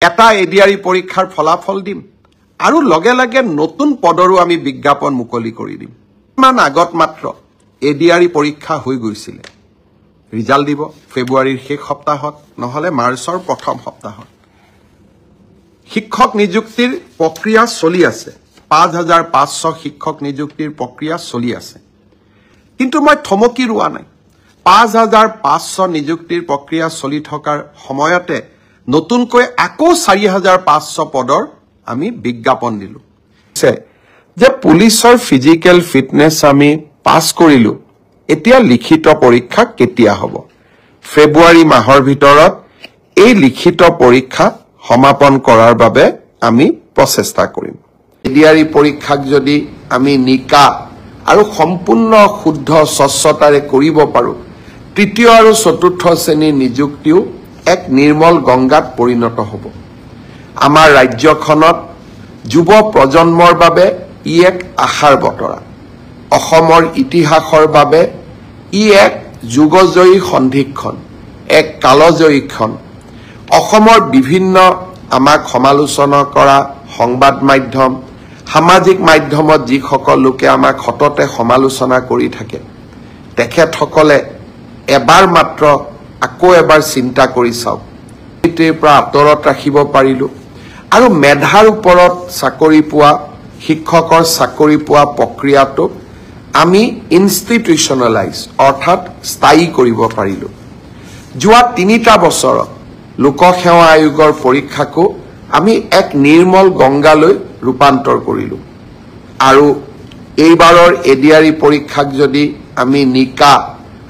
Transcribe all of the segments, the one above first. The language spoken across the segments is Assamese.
এটা এডিআৰই পৰীক্ষাৰ ফলাফল দিম আৰু লগে লগে নতুন পদৰো আমি বিজ্ঞাপন মুকলি কৰি দিম। মান আগত মাত্ৰ এডিআৰই পৰীক্ষা হৈ গৈছিল। ৰিজাল্ট দিব ফেব্ৰুৱাৰীৰ শেষ সপ্তাহত নহলে মাৰ্চৰ প্ৰথম সপ্তাহত। শিক্ষক নিযুক্তিৰ প্ৰক্ৰিয়া চলি আছে। ৫৫০০ শিক্ষক নিযুক্তিৰ প্ৰক্ৰিয়া চলি আছে। কিন্তু মই থমকি ৰোৱা নাই। ৫৫০০ নিযুক্তিৰ প্ৰক্ৰিয়া চলি থকাৰ সময়তে নতুনকৈ আকৌ ৪৫০০ পদৰ আমি বিজ্ঞাপন দিলো যে পুলিচৰ ফিজিক্যাল ফিটনেস আমি পাস কৰিলো। এতিয়া লিখিত পৰীক্ষা কেতিয়া হ'ব? ফেব্ৰুৱাৰী মাহৰ ভিতৰত এই লিখিত পৰীক্ষা সমাপন কৰাৰ বাবে আমি প্ৰচেষ্টা কৰিম। এডিআৰই পৰীক্ষাক যদি আমি নিকা আৰু সম্পূৰ্ণ শুদ্ধ স্বচ্ছতাৰে কৰিব পাৰো, তৃতীয় আৰু চতুৰ্থ শ্ৰেণীৰ নিযুক্তিও এক নিৰ্মল গংগাত পৰিণত হ'ব। আমাৰ ৰাজ্যখনত যুৱ প্ৰজন্মৰ বাবে ই এক আশাৰ বতৰা। অসমৰ ইতিহাসৰ বাবে ই এক যুগজয়ী সন্ধিক্ষণ, এক কালজয়ী ক্ষণ। অসমৰ বিভিন্ন আমাক সমালোচনা কৰা সংবাদ মাধ্যম, সামাজিক মাধ্যমত যিসকল লোকে আমাক সততে সমালোচনা কৰি থাকে, তেখেতসকলে এবাৰ মাত্ৰ আকৌ এবাৰ চিন্তা কৰি চাওক। এতিয়াৰ পৰা আঁতৰত ৰাখিব পাৰিলো আৰু মেধাৰ ওপৰত চাকৰি পোৱা, শিক্ষকৰ চাকৰি পোৱা প্ৰক্ৰিয়াটো আমি ইনষ্টিটিউচনেলাইজ অৰ্থাৎ স্থায়ী কৰিব পাৰিলো। যোৱা ৩টা বছৰত লোকসেৱা আয়োগৰ পৰীক্ষাকো আমি এক নিৰ্মল গংগালৈ ৰূপান্তৰ কৰিলো। আৰু এইবাৰৰ এডিআৰই পৰীক্ষাক যদি আমি নিকা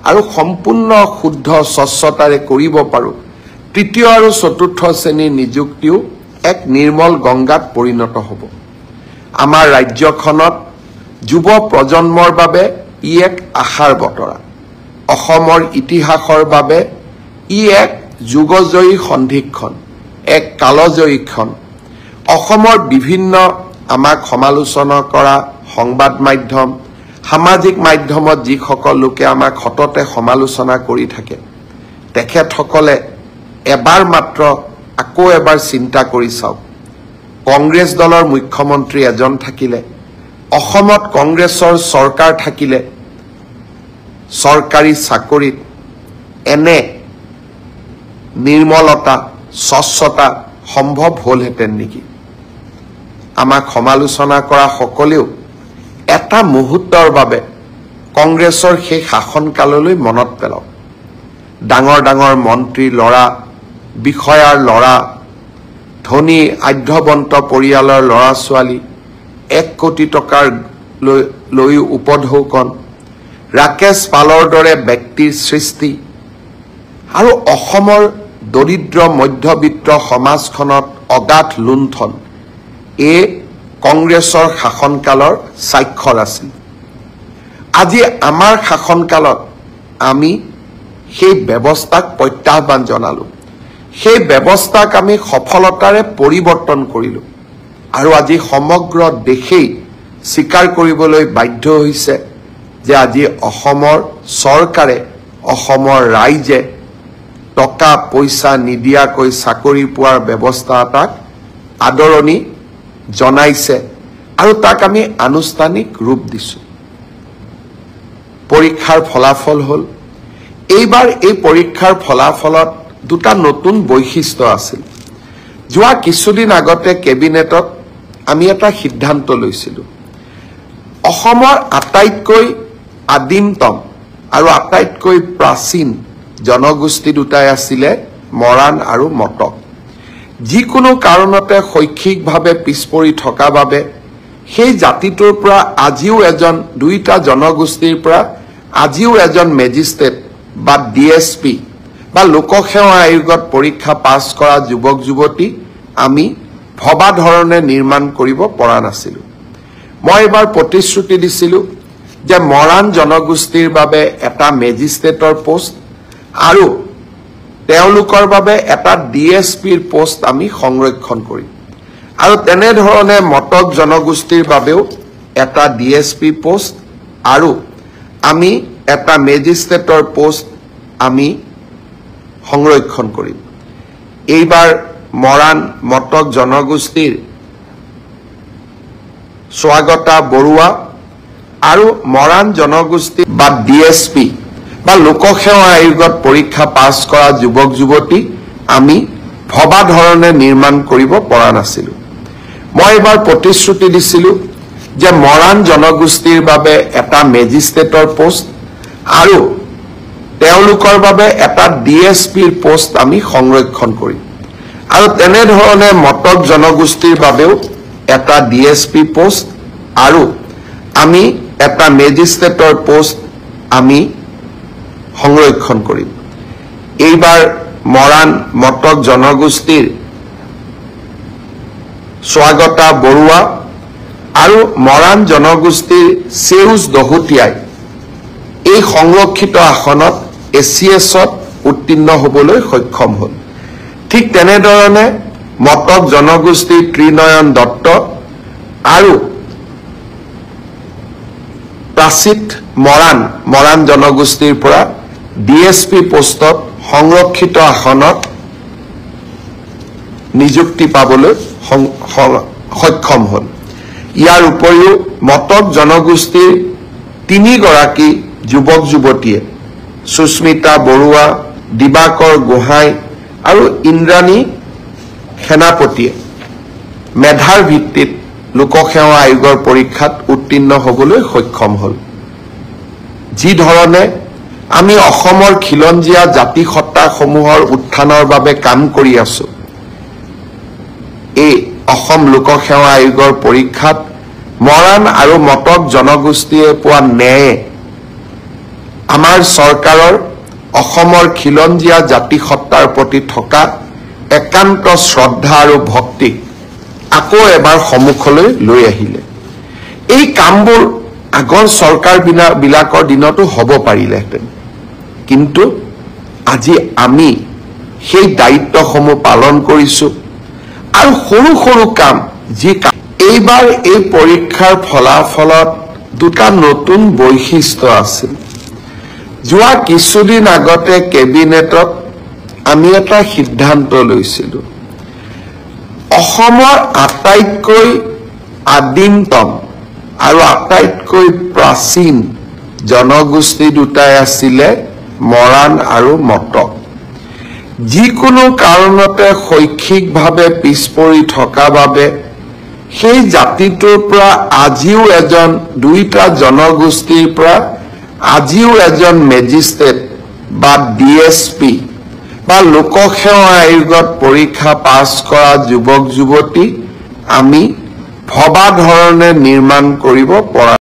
আৰু সম্পূৰ্ণ শুদ্ধ স্বচ্ছতাৰে কৰিব পাৰো, তৃতীয় আৰু চতুৰ্থ শ্ৰেণীৰ নিযুক্তিও এক নিৰ্মল গংগাত পৰিণত হ'ব। আমাৰ ৰাজ্যখনত যুৱ প্ৰজন্মৰ বাবে ই এক আশাৰ বতৰা। অসমৰ ইতিহাসৰ বাবে ই এক যুগজয়ী সন্ধিক্ষণ, এক কালজয়ী ক্ষণ। অসমৰ বিভিন্ন আমাক সমালোচনা কৰা সংবাদ মাধ্যম, সামাজিক মাধ্যমত যিসকল লোকে আমাক সততে সমালোচনা কৰি থাকে, তেখেতসকলে এবাৰ মাত্ৰ আকৌ এবাৰ চিন্তা কৰি চাওক। কংগ্ৰেছ দলৰ মুখ্যমন্ত্ৰী এজন থাকিলে, অসমত কংগ্ৰেছৰ চৰকাৰ থাকিলে, চৰকাৰী চাকৰিত এনে নিৰ্মলতা, স্বচ্ছতা সম্ভৱ হ'লহেঁতেন নেকি? আমাক সমালোচনা কৰা সকলেও এটা মুহূৰ্তৰ বাবে কংগ্ৰেছৰ সেই শাসনকাললৈ মনত পেলাওক। ডাঙৰ ডাঙৰ মন্ত্ৰীৰ ল'ৰা, বিষয়াৰ ল'ৰা, ধনী আধ্যবন্ত পৰিয়ালৰ ল'ৰা ছোৱালী, 1 কোটি টকাৰ লৈ উপঢৌকন, ৰাকেশ পালৰ দৰে ব্যক্তিৰ সৃষ্টি আৰু অসমৰ দৰিদ্ৰ মধ্যবিত্ত সমাজখনত অগাধ লুণ্ঠন, এই কংগ্ৰেছৰ শাসনকালৰ স্বাক্ষৰ আছিল। আজি আমাৰ শাসনকালত আমি সেই ব্যৱস্থাক প্ৰত্যাহ্বান জনালো। সেই ব্যৱস্থাক আমি সফলতাৰে পৰিৱৰ্তন কৰিলো আৰু আজি সমগ্ৰ দেশেই স্বীকাৰ কৰিবলৈ বাধ্য হৈছে যে আজি অসমৰ চৰকাৰে, অসমৰ ৰাইজে টকা পইচা নিদিয়াকৈ চাকৰি পোৱাৰ ব্যৱস্থা এটাক আদৰণি জনাইছে আৰু তাক আমি আনুষ্ঠানিক ৰূপ দিছো। পৰীক্ষাৰ ফলাফল হ'ল, এইবাৰ এই পৰীক্ষাৰ ফলাফলত দুটা নতুন বৈশিষ্ট্য আছিল। যোৱা কিছুদিন আগতে কেবিনেটত আমি এটা সিদ্ধান্ত লৈছিলো। অসমৰ আটাইতকৈ আদিমতম আৰু আটাইতকৈ প্ৰাচীন জনগোষ্ঠী দুটাই আছিলে মৰাণ আৰু মটক। যিকোনো কাৰণতে শৈক্ষিকভাৱে পিছপৰি থকা বাবে সেই জাতিটোৰ পৰা আজিও দুইটা জনগোষ্ঠীৰ পৰা আজিও এজন মেজিষ্ট্ৰেট বা ডিএছপি বা লোকসেৱা আয়োগত পৰীক্ষা পাছ কৰা যুৱক যুৱতী আমি ভবা ধৰণে নিৰ্মাণ কৰিব পৰা নাছিলো। মই এবাৰ প্ৰতিশ্ৰুতি দিছিলো যে মৰাণ জনগোষ্ঠীৰ বাবে এটা মেজিষ্ট্ৰেটৰ পোষ্ট আৰু তেওঁলোকৰ বাবে এটা ডিএছপিৰ পোষ্ট আমি সংৰক্ষণ কৰিম আৰু তেনেধৰণে মটক জনগোষ্ঠীৰ বাবেও এটা ডিএছপি পোষ্ট আৰু আমি এটা মেজিষ্ট্ৰেটৰ পোষ্ট আমি সংৰক্ষণ কৰিম। এইবাৰ মৰাণ মটক জনগোষ্ঠীৰ স্বাগতা বৰুৱা আৰু মৰাণ জনগোষ্ঠী বা ডিএছপি বা লোকসেৱা আয়োগত পৰীক্ষা পাছ কৰা যুৱক যুৱতী আমি ভবা ধৰণে নিৰ্মাণ কৰিব পৰা নাছিলো। মই এবাৰ প্ৰতিশ্ৰুতি দিছিলো যে মৰাণ জনগোষ্ঠীৰ বাবে এটা মেজিষ্ট্ৰেটৰ পোষ্ট আৰু তেওঁলোকৰ বাবে এটা ডিএছপিৰ পোষ্ট আমি সংৰক্ষণ কৰিম আৰু তেনেধৰণে মটক জনগোষ্ঠীৰ বাবেও এটা ডিএছপি পোষ্ট আৰু আমি এটা মেজিষ্ট্ৰেটৰ পোষ্ট আমি সংৰক্ষণ কৰিম। এইবাৰ মৰাণ মটক জনগোষ্ঠীৰ স্বাগতা বৰুৱা আৰু মৰাণ জনগোষ্ঠীৰ সেউজ দহোটীয়াই এই সংৰক্ষিত আসনত এচিএছত উত্তীৰ্ণ হ'বলৈ সক্ষম হ'ল। ঠিক তেনেধৰণে মটক জনগোষ্ঠীৰ ত্ৰিনয়ন দত্ত আৰু প্ৰাচিত মৰাণ জনগোষ্ঠীৰ পৰা ডিএছপি পোষ্টত সংৰক্ষিত আসনত নিযুক্তি পাবলৈ সক্ষম হ'ল। ইয়াৰ উপৰিও মটক জনগোষ্ঠীৰ 3 গৰাকী যুৱক যুৱতীয়ে সুস্মিতা বৰুৱা, দিবাকৰ গোহাঁই আৰু ইন্দ্ৰাণী সেনাপতিয়ে মেধাৰ ভিত্তিত লোকসেৱা আয়োগৰ পৰীক্ষাত উত্তীৰ্ণ হ'বলৈ সক্ষম হ'ল। যি ধৰণে আমি অসমৰ খিলঞ্জীয়া জাতি সত্তাসমূহৰ উত্থানৰ বাবে কাম কৰি আছো, এই অসম লোকসেৱা আয়োগৰ পৰীক্ষাত মৰাণ আৰু মটক জনগোষ্ঠীয়ে পোৱা ন্যায়ে আমাৰ চৰকাৰৰ অসমৰ খিলঞ্জীয়া জাতি সত্তাৰ প্ৰতি থকা একান্ত শ্ৰদ্ধা আৰু ভক্তিক আকৌ এবাৰ সন্মুখলৈ লৈ আহিলে। এই কামবোৰ আগৰ চৰকাৰ বিলাকৰ দিনতো হ'ব পাৰিলেহেঁতেন, কিন্তু আজি আমি সেই দায়িত্বসমূহ পালন কৰিছো আৰু সৰু সৰু কাম যি এইবাৰ এই পৰীক্ষাৰ ফলাফলত দুটা নতুন বৈশিষ্ট্য আছিল। যোৱা কিছুদিন আগতে কেবিনেটত আমি এটা সিদ্ধান্ত লৈছিলো, অসমৰ আটাইতকৈ আদিমতম আৰু আটাইতকৈ প্ৰাচীন জনগোষ্ঠী দুটাই আছিলে মৰাণ আৰু মটক। যিকোনো কাৰণতে শৈক্ষিকভাৱে পিছ পৰি থকা বাবে সেই জাতিটোৰ পৰা আজিও দুইটা জনগোষ্ঠীৰ পৰা আজিও এজন মেজিষ্ট্ৰেট বা ডিএছপি বা লোকসেৱা আয়োগত পৰীক্ষা পাছ কৰা যুৱক যুৱতী আমি ভবা ধৰণে নিৰ্মাণ কৰিব পৰা